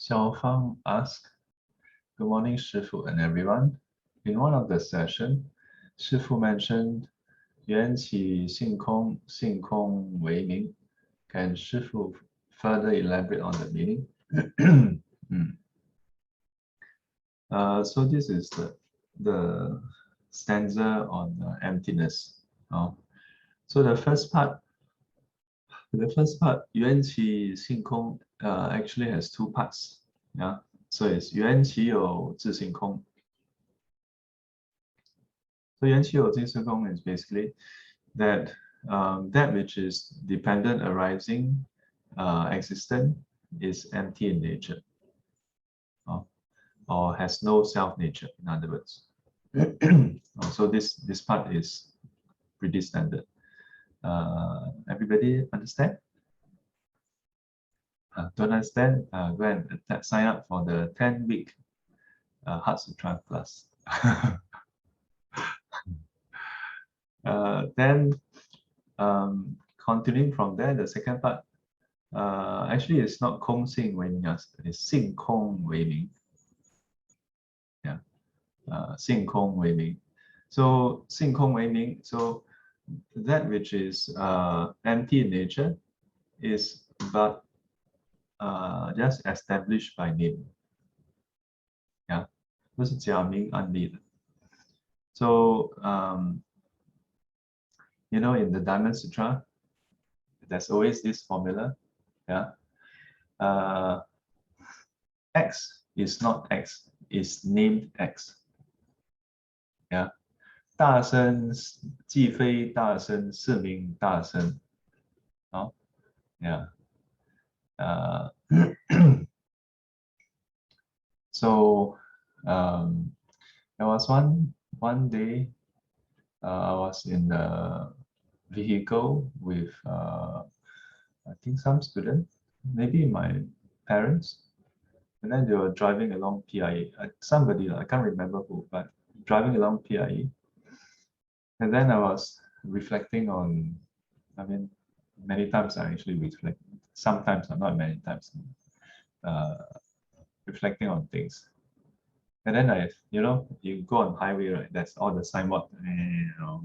Xiaofang asked, "Good morning, Shifu and everyone. In one of the sessions, Shifu mentioned 缘起性空，性空唯名. Can Shifu further elaborate on the meaning?" So this is the stanza on emptiness. So the first part, 缘起性空 actually has two parts. Yeah, so it's 缘起有自性空. So 缘起有自性空 is basically that that which is dependent, arising, existent is empty in nature, or has no self nature. In other words, so this part is pretty standard. Everybody understand? Don't understand? Go and sign up for the 10-week Heart Sutra class. Then continuing from there, the second part, actually it's not 空性唯名, it's 性空唯名. Yeah, 性空唯名. So 性空唯名, so that which is empty in nature is but just established by name. Yeah, 这是假名安立的. So you know, in the Diamond Sutra, there's always this formula. Yeah, X is not X, is named X. Yeah, 大声既非大声，是名大声. Yeah. So there was one day I was in the vehicle with I think some student, maybe my parents, and then they were driving along PIE. Somebody, I can't remember who, but driving along PIE. And then I was reflecting on, I mean, many times I actually reflect, sometimes, not many times, reflecting on things. And then you go on highway, right? That's all the signboard, all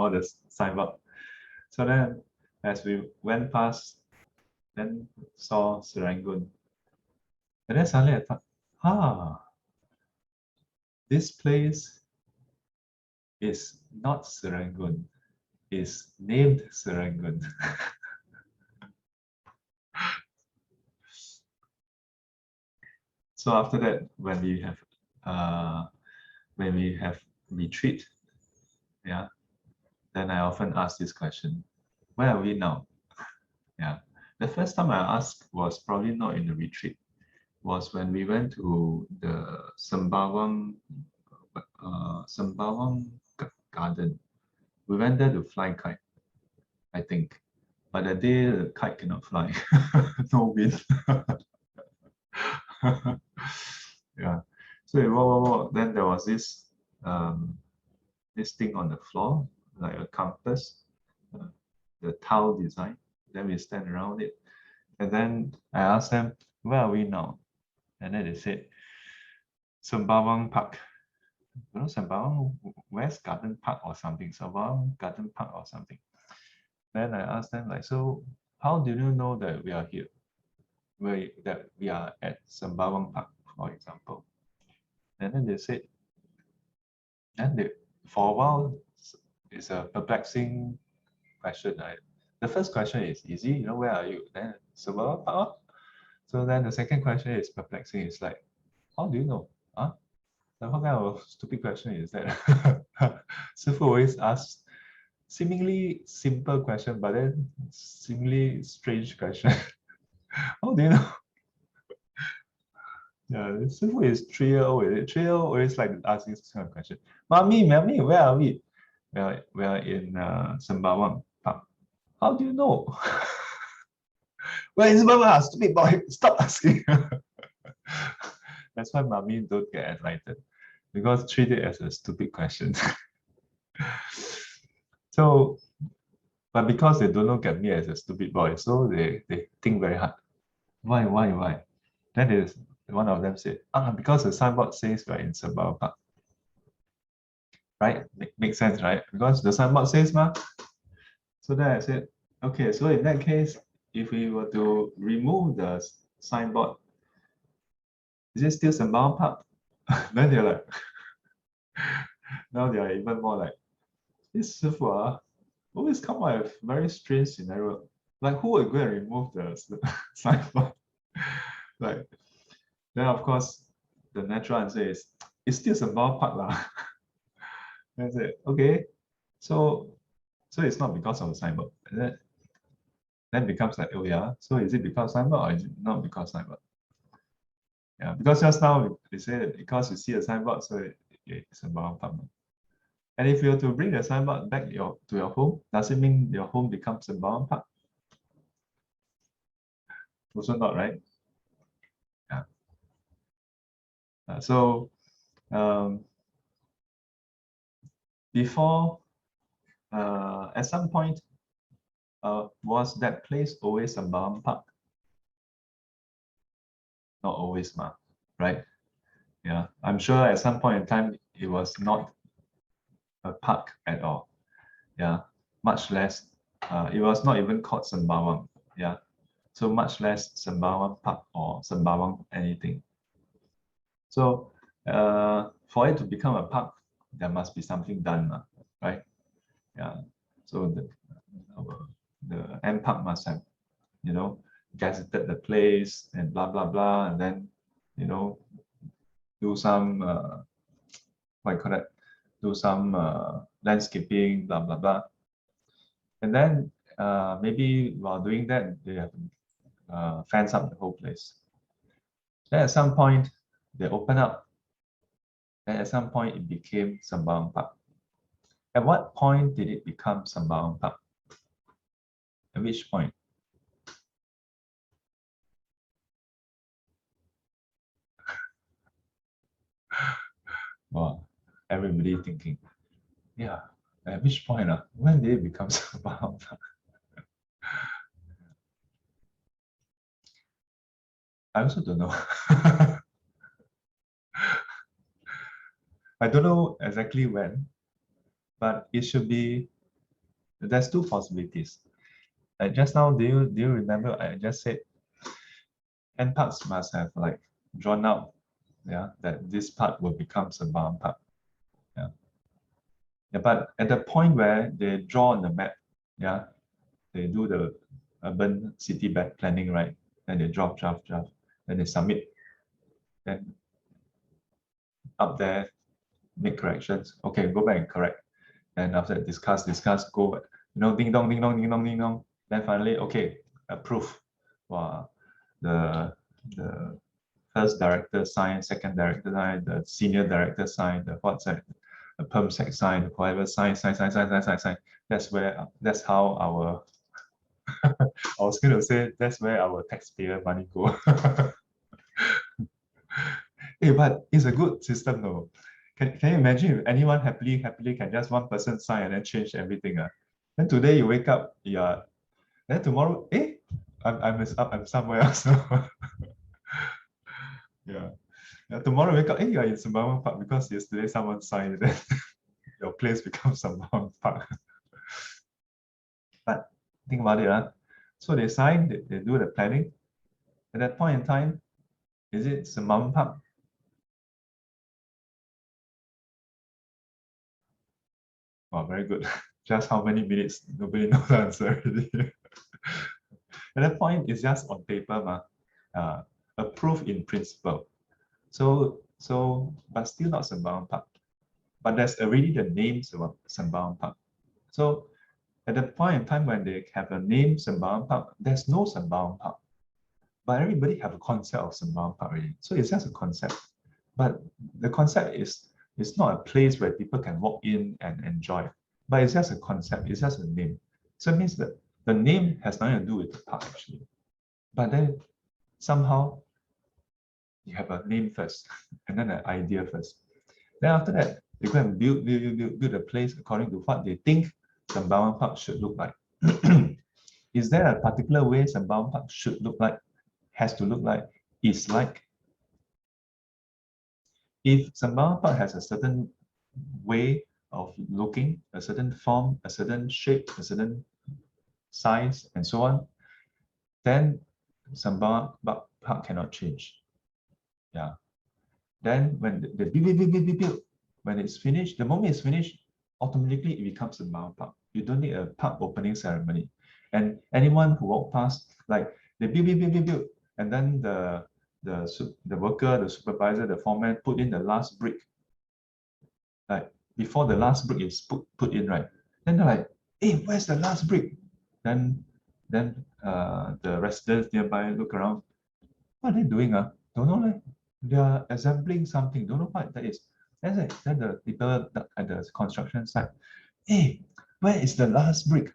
the signboard. So then, as we went past, then saw Serangoon. And then suddenly I thought, this place is not Serangoon, is named Serangoon. So after that, when we have retreat, yeah, then I often ask this question: where are we now? Yeah, the first time I asked was probably not in the retreat, was when we went to the Sembawang garden. We went there to fly kite, I think, but that day the kite cannot fly, no wind. Yeah, so we walk. Then there was this thing on the floor, like a compass, the tile design. Then we stand around it, and then I asked them, "Where are we now?" And then they said, "Sembawang Park." You know, Sembawang West Garden Park or something, Sembawang Garden Park or something. Then I asked them, like, so how do you know that we are here? That we are at Sembawang Park, for example. And then they said, for a while, it's a perplexing question. Right? The first question is easy, where are you? Then Sembawang Park. So then the second question is perplexing. It's like, how do you know? What kind of stupid question is that? Sifu always asks seemingly simple question, but then seemingly strange question. How do you know? Yeah, Sifu is 3-year-old. 3-year-old always like asking this kind of question. Mommy, where are we? We are in Sembawang Park. How do you know? Where is Mama? Stupid boy, stop asking. That's why mommy don't get enlightened, because treat it as a stupid question. So, but because they don't look at me as a stupid boy, so they think very hard. Why? Then is one of them said, because the signboard says we're in Sembawang Park. Right? Makes sense, right? Because the signboard says, ma. So then I said, okay, so in that case, if we were to remove the signboard, is it still Sembawang Park? Then they're like, now they are even more like, this Sifu always come out with very strange scenario. Like, who would go and remove the signboard? Like, then of course, the natural answer is, it's still Sembawang Park lah. Then I said, okay, so it's not because of the signboard. And then becomes like, oh yeah, so is it because signboard or is it not because signboard? Yeah, because just now they say that because you see a signboard, so it's a Sembawang Park. And if you were to bring the signboard back to your home, does it mean your home becomes a Sembawang Park? Also not, right? Yeah. So before, at some point, was that place always a Sembawang Park? Not always, right? Yeah, I'm sure at some point in time it was not a park at all. Yeah, much less. It was not even called Sembawang. Yeah, so much less Sembawang Park or Sembawang anything. So for it to become a park, there must be something done, right? Yeah. So the M Park must have, gazetted the place and blah blah blah, and then do some what you call that? Do some landscaping, blah blah blah, and then maybe while doing that, they have fence up the whole place. Then at some point, they open up. And at some point, it became Sembawang Park. At what point did it become Sembawang Park? At which point? Well, everybody thinking, yeah, at which point? When did it become Sembawang Park? I also don't know. I don't know exactly when, but it should be, there's two possibilities. Just now, do you remember I just said N parks must have like drawn out, yeah, that this part will become Sembawang Park. Yeah. Yeah, but at the point where they draw on the map, yeah, they do the urban city planning, right? Then they draft, then they submit, then up there make corrections. Okay, go back and correct. And after that, discuss, go, ding dong, ding dong, ding dong, ding dong. Then finally, okay, approve. Wow, the first director signed, second director signed, the senior director signed, the what's that, the perm sec signed, whoever sign. That's how our I was going to say that's where our taxpayer money go. Hey, but it's a good system though. Can you imagine if anyone happily can just one person sign and then change everything? Then today you wake up, yeah. Then tomorrow, I'm somewhere else. Yeah. Tomorrow wake up, you're in Sembawang Park because yesterday someone signed it. Your place becomes Sembawang Park. But think about it, so they sign, they do the planning. At that point in time, is it Sembawang Park? Wow, very good. Just how many minutes? Nobody knows the answer already. At that point, it's just on paper, approved in principle. So, but still not Sembawang Park. But there's already the name Sembawang Park. So at the point in time when they have a name Sembawang Park, there's no Sembawang Park. But everybody have a concept of Sembawang Park already. So it's just a concept. But the concept is it's not a place where people can walk in and enjoy. But it's just a concept, it's just a name. So it means that the name has nothing to do with the park actually. But then somehow you have a name first and then an idea first. Then after that, they go and build a place according to what they think Sembawang Park should look like. Is there a particular way Sembawang Park should look like? has to look like, is like. If Sembawang Park has a certain way of looking, a certain form, a certain shape, a certain size, and so on, then Sembawang Park cannot change. Yeah. Then when the build, when it's finished, the moment it's finished, automatically it becomes a Sembawang Park. You don't need a park opening ceremony. And anyone who walk past, like they build, and then the worker, the supervisor, the foreman put in the last brick. Like before the last brick is put in, right? Then they're like, hey, where's the last brick? Then the residents nearby look around. What are they doing? Don't know. Like, they are assembling something. Don't know what that is. Then the people at the construction site, hey, where is the last brick?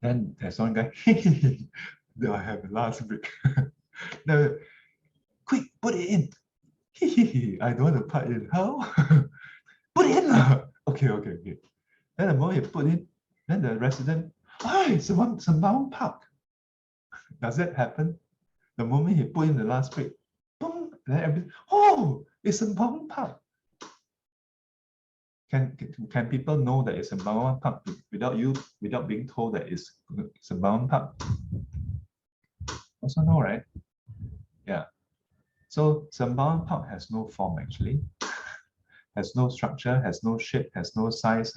Then there's one guy, do I have the last brick? No, quick, put it in. I don't want to put it in. How? Put it in. Okay. Then the moment you put in, then the resident, hi, Sembawang Park. Does that happen? The moment he put in the last brick, boom, then everything, oh, it's Sembawang Park. Can people know that it's Sembawang Park without being told that it's Sembawang Park? Also no, right? Yeah. So Sembawang Park has no form actually, has no structure, has no shape, has no size,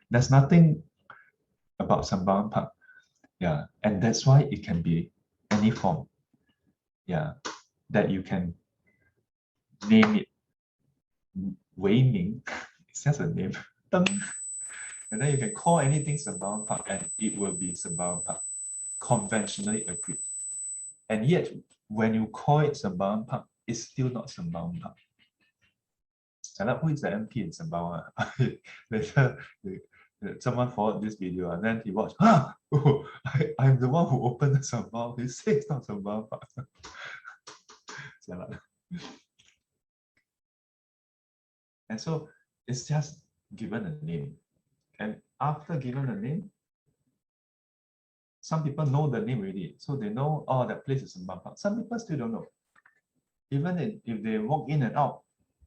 there's nothing about Sembawang Park. Yeah, and that's why it can be any form. Yeah, that you can name it. Weiming, it's just a name. And then you can call anything Sembawang Park and it will be Sembawang Park, conventionally agreed. And yet, when you call it Sembawang Park, it's still not Sembawang Park. And who is the MP in Sembawang? Later, someone forwarded this video and then he watched, I'm the one who opened the Sembawang. He says it's not Sembawang Park. And so it's just given a name. And after given a name, some people know the name already. So they know, oh, that place is Sembawang Park. Some people still don't know. Even if they walk in and out,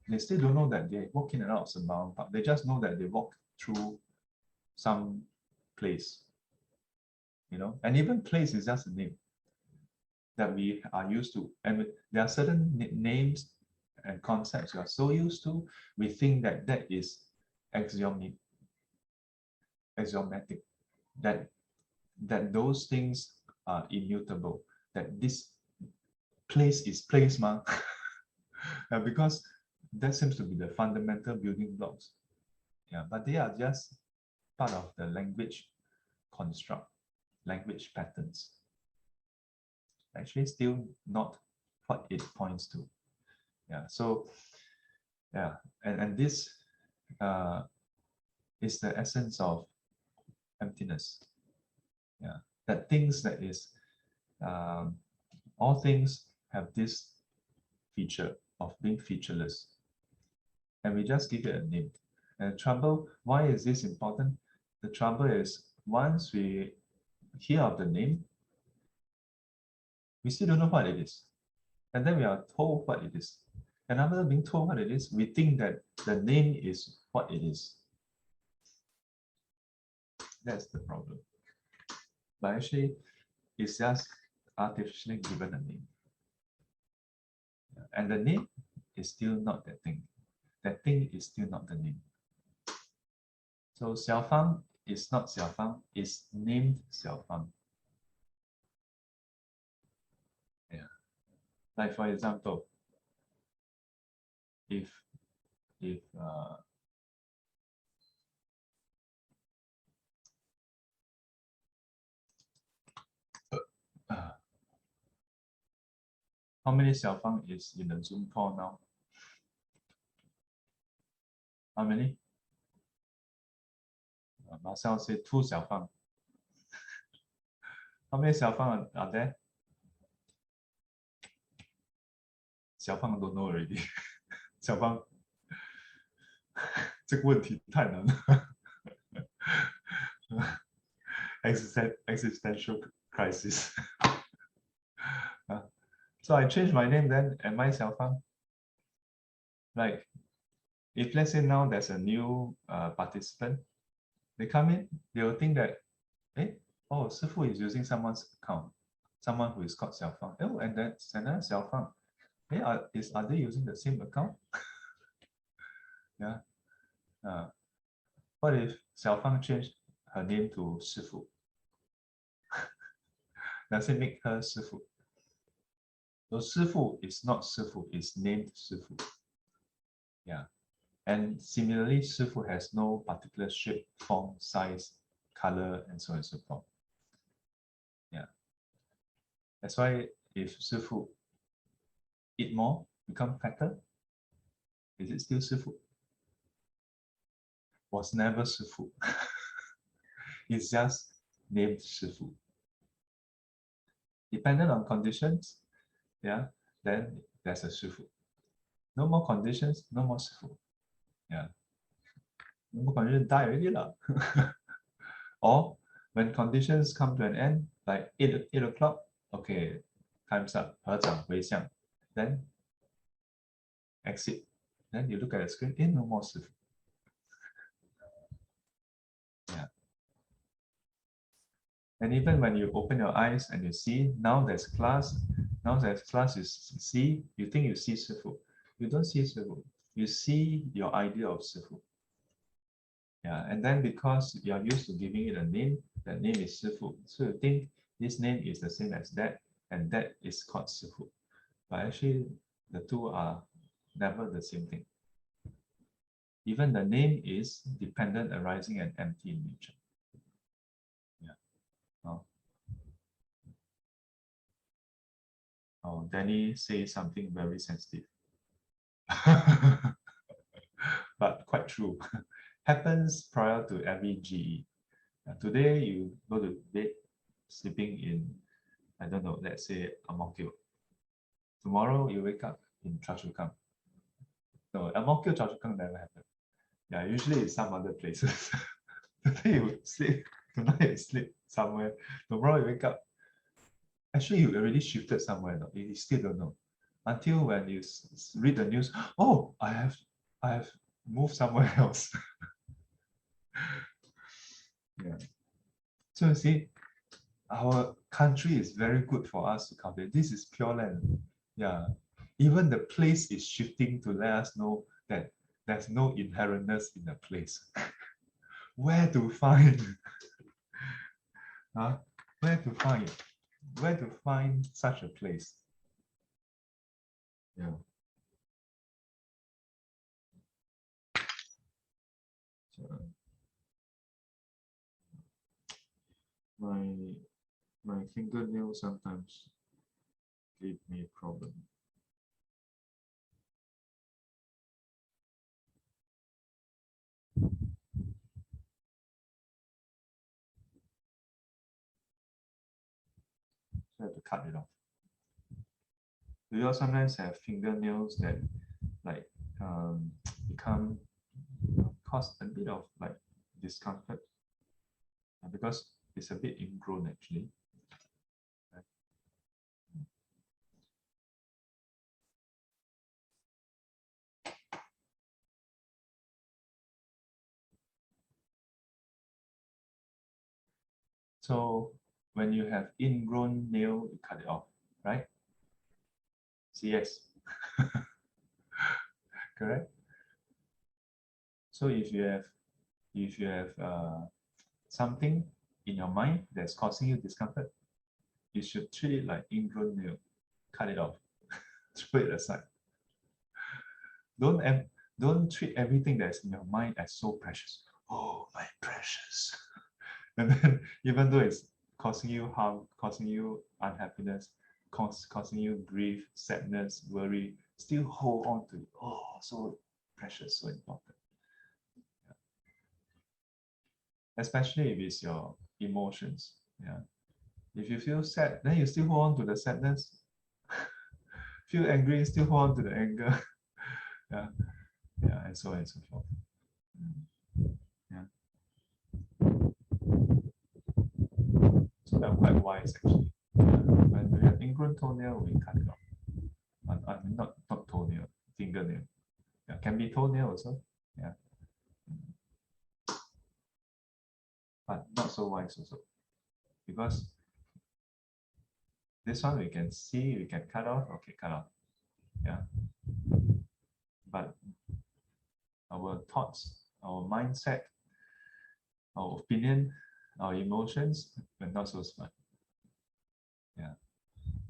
they still don't know that they walk in and out of Sembawang Park. They just know that they walk through some place, and even place is just a name that we are used to. And there are certain names and concepts we are so used to, we think that that is axiomatic, that those things are immutable, that this place is place, because that seems to be the fundamental building blocks. Yeah, but they are just part of the language construct, language patterns. Actually, still not what it points to. Yeah, so yeah, and this is the essence of emptiness. Yeah, that things that is all things have this feature of being featureless, and we just give it a name. And the trouble, why is this important? The trouble is once we hear of the name, we still don't know what it is, and then we are told what it is. And after being told what it is, we think that the name is what it is. That's the problem. But actually, it's just artificially given a name. And the name is still not that thing. That thing is still not the name. So Xiaofang is not Xiaofang, it's named Xiaofang. Yeah. Like for example, if how many Xiaofang is in the Zoom call now? How many? Marcel said 2 Xiaofang. How many Xiaofang are there? Xiaofang don't know already. Xiaofang, 这个问题太难了。Existential crisis. So I changed my name then, am I Xiaofang? Like, if let's say now there's a new participant, they come in, they will think that, eh, oh, Sifu is using someone's account, someone who is called Xiaofang. Oh, and that's another Xiaofang. Hey, are they using the same account? Yeah. What if Xiaofang changed her name to Sifu? Does it make her Sifu? So Sifu is not Sifu, it's named Sifu. Yeah. And similarly, Sifu has no particular shape, form, size, color, and so on and so forth. Yeah. That's why if Sifu eat more, become fatter, is it still Sifu? Was never Sifu. It's just named Sifu. Dependent on conditions, yeah, then there's a Sifu. No more conditions, no more Sifu. Yeah. No more conditions, die already lah. Or when conditions come to an end, like 8 o'clock, okay, time's up, 合掌回向, then exit. Then you look at the screen, no more Sifu. Yeah. And even when you open your eyes and you see, now there's class you see, you think you see Sifu. You don't see Sifu. You see your idea of Sifu. Yeah, and then because you are used to giving it a name, that name is Sifu. So you think this name is the same as that, and that is called Sifu. But actually, the two are never the same thing. Even the name is dependent, arising, and empty in nature. Yeah. Oh, Danny says something very sensitive. But quite true. Happens prior to every GE. Today you go to bed sleeping in, I don't know, let's say Ang Mo Kio. Tomorrow you wake up in Choa Chu Kang. No, Ang Mo Kio, Choa Chu Kang never happened. Yeah, usually it's some other places. Today you sleep, tonight you sleep somewhere. Tomorrow you wake up. Actually, you already shifted somewhere. No? You still don't know. Until when you read the news, oh, I have moved somewhere else. Yeah. So you see, our country is very good for us to calculate. This is pure land. Yeah. Even the place is shifting to let us know that there's no inherentness in the place. Where to find? Huh? Where to find? Where to find such a place? Yeah. My fingernail sometimes give me a problem. So I have to cut it off. Do you all sometimes have fingernails that like become cause a bit of like discomfort because it's a bit ingrown actually. Right? So when you have ingrown nail, you cut it off, right? Yes. Correct. So if you have something in your mind that's causing you discomfort, you should treat it like ingrown nail. Cut it off. Throw it aside. Don't treat everything that's in your mind as so precious. Oh, my precious. And then even though it's causing you harm, causing you unhappiness, causing you grief, sadness, worry, still hold on to it. Oh, so precious, so important. Yeah. Especially if it's your emotions. Yeah. If you feel sad, then you still hold on to the sadness. Feel angry, still hold on to the anger. Yeah. Yeah, and so on and so forth. Yeah. So I'm quite wise actually. When we have ingrown toenail, we cut it off. I mean not toenail, fingernail. Yeah, can be toenail also. Yeah. But not so wise also. Because this one we can see, we can cut off, okay, cut off. Yeah. But our thoughts, our mindset, our opinion, our emotions, we're not so smart. Yeah.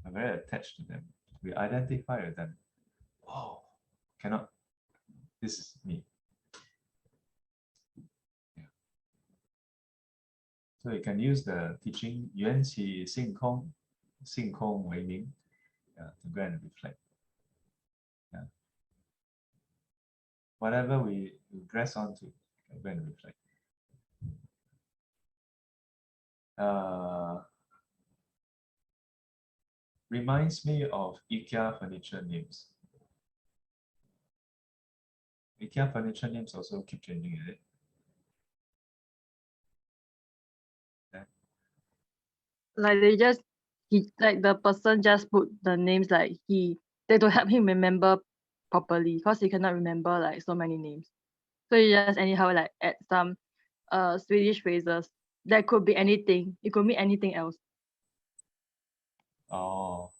We're very attached to them. We identify with them. Oh, cannot. This is me. Yeah. So you can use the teaching 缘起性空, 性空唯名, yeah, to go and reflect. Yeah. Whatever we grasp onto, go and reflect. Reminds me of IKEA furniture names. IKEA furniture names also keep changing, is it? Yeah. Like like the person just put the names like they to help him remember properly because he cannot remember like so many names. So he just anyhow like add some Swedish phrases. That could be anything. It could mean anything else. Oh.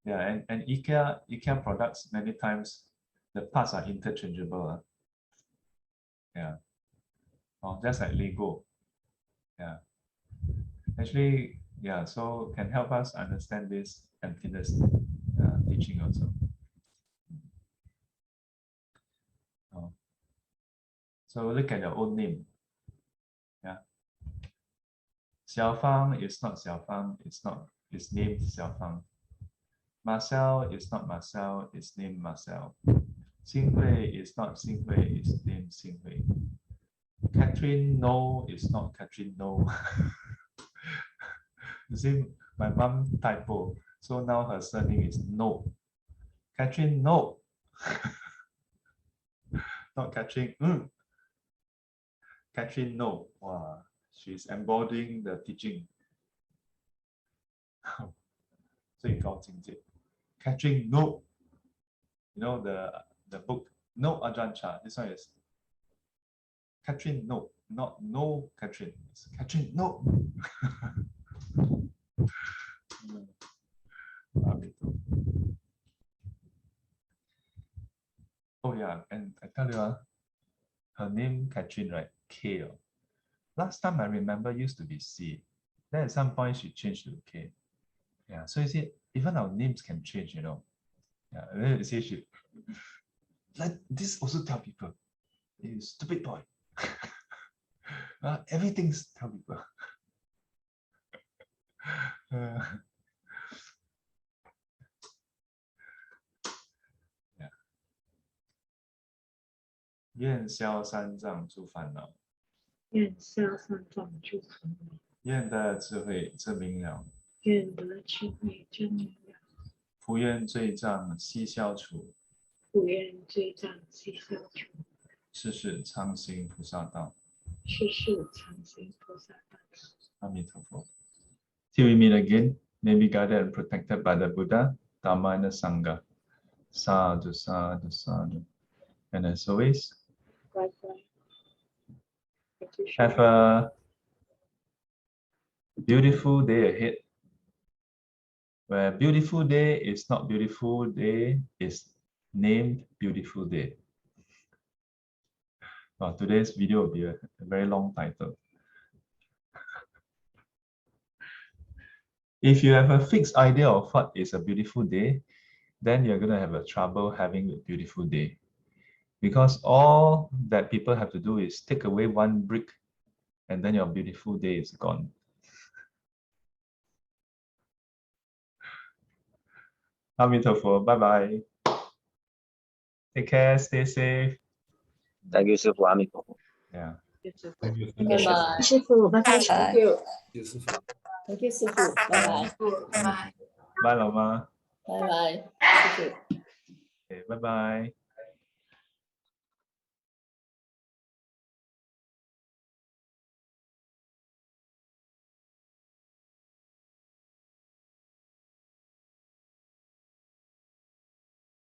Yeah, and IKEA products many times the parts are interchangeable. Yeah. Oh, just like Lego. Yeah. Actually, yeah, so can help us understand this emptiness teaching also. Oh. So look at your own name. Yeah. Xiaofang is not Xiaofang, it's named Xiaofang. Marcel is not Marcel, it's named Marcel. Xinghui is not Xinghui, it's named Xinghui. Catherine No is not Catherine No. You see, my mom typo, so now her surname is No. Catherine No. Not Catherine. Catherine No. Wow, she's embodying the teaching. So you call Catherine No. You know the book No Ajahn Chah. This one is Catherine No, not No Catherine. It's Catherine No. Oh yeah, and I tell you, her name Catherine, right? K. Last time I remember used to be C. Then at some point she changed to K. Yeah, so you see, even our names can change, you know. Yeah, and then you see she like this also tell people, you stupid boy. Everything's tell people. Yeah. 愿消三障诸烦恼，愿消三障诸烦恼，愿得智慧真明了，愿得智慧真明了，普愿罪障悉消除，普愿罪障悉消除，世世常行菩萨道。世世常行菩萨道。阿弥陀佛。Till we meet again, may be guided and protected by the Buddha, Dhamma, and the Sangha. Sadhu, sadhu, sadhu. And as always, have a beautiful day ahead. Where beautiful day is not beautiful day, is named beautiful day. Well, today's video will be a very long title. If you have a fixed idea of what is a beautiful day, then you're going to have a trouble having a beautiful day. Because all that people have to do is take away one brick and then your beautiful day is gone. Amitofo, bye-bye. Take care, stay safe. Thank you, 师傅，阿弥陀佛。 Yeah. Thank you. 拜拜，师傅，拜拜。Thank you, 师傅。 Thank you，师傅，拜拜。Bye, Lama. 拜拜，师傅。Okay, bye-bye.